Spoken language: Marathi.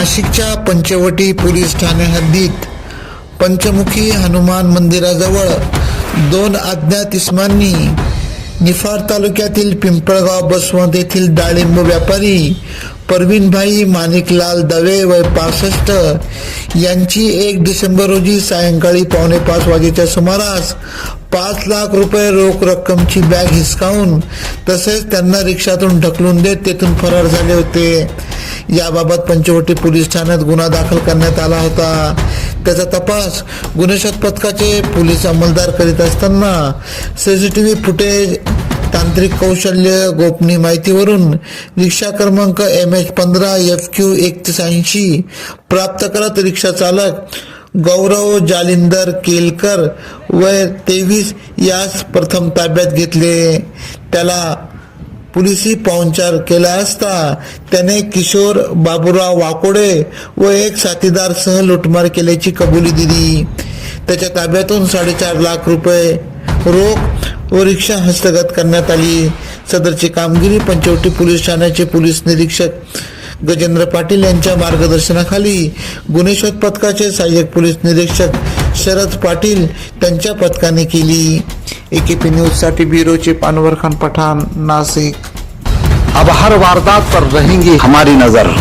नाशिकच्या पंचवटी पोलीस ठाणे हद्दीत पंचमुखी हनुमान मंदिराजवळ दोन अज्ञात इसमांनी निफाड तालुक्यातील पिंपळगाव बसवंत येथील डाळिंब व्यापारी परवीनभाई माणिकलाल दवे वय 65 यांची 1 डिसेंबर रोजी सायंकाळी 4:45 वाजेच्या सुमारास 5 लाख रुपये रोख रक्कमची बॅग हिसकावून तसेच त्यांना रिक्षातून ढकलून देत तेथून फरार झाले होते। याबाबत पंचवटी पोलीस ठाण्यात गुन्हा दाखल करण्यात आला होता। त्याचा तपास गुन्हे शोध पथकाचे पोलीस अंमलदार करीत असताना सीसीटीव्ही फुटेज, तांत्रिक कौशल्य, गोपनीय माहितीवरून रिक्षा क्रमांक MH15 FQ 180 प्राप्त करत रिक्षा चालक गौरव जालिंदर केलकर वय 23 यास प्रथम ताब्यात घेतले। त्याला पोलिसी पाहुणचार केला असता त्याने किशोर बाबूराव वाकोडे व एक साथीदार सह लुटमार केल्याची कबुली दिली। त्याच्या ताब्यातून 4.5 लाख रुपये रोख व रिक्षा हस्तगत करण्यात आली। सदरची कामगिरी पंचवटी पोलीस ठाण्याचे पोलीस निरीक्षक गजेंद्र पाटील यांच्या मार्गदर्शनाखाली गुन्हे शोध पथकाचे सहाय्यक पोलीस निरीक्षक शरद पाटील त्यांच्या पथकाने केली। AKP न्यूज साठी ब्युरो चीफ अनवर खान पठान, नासिक। अब हर वारदात पर रहेंगी हमारी नजर।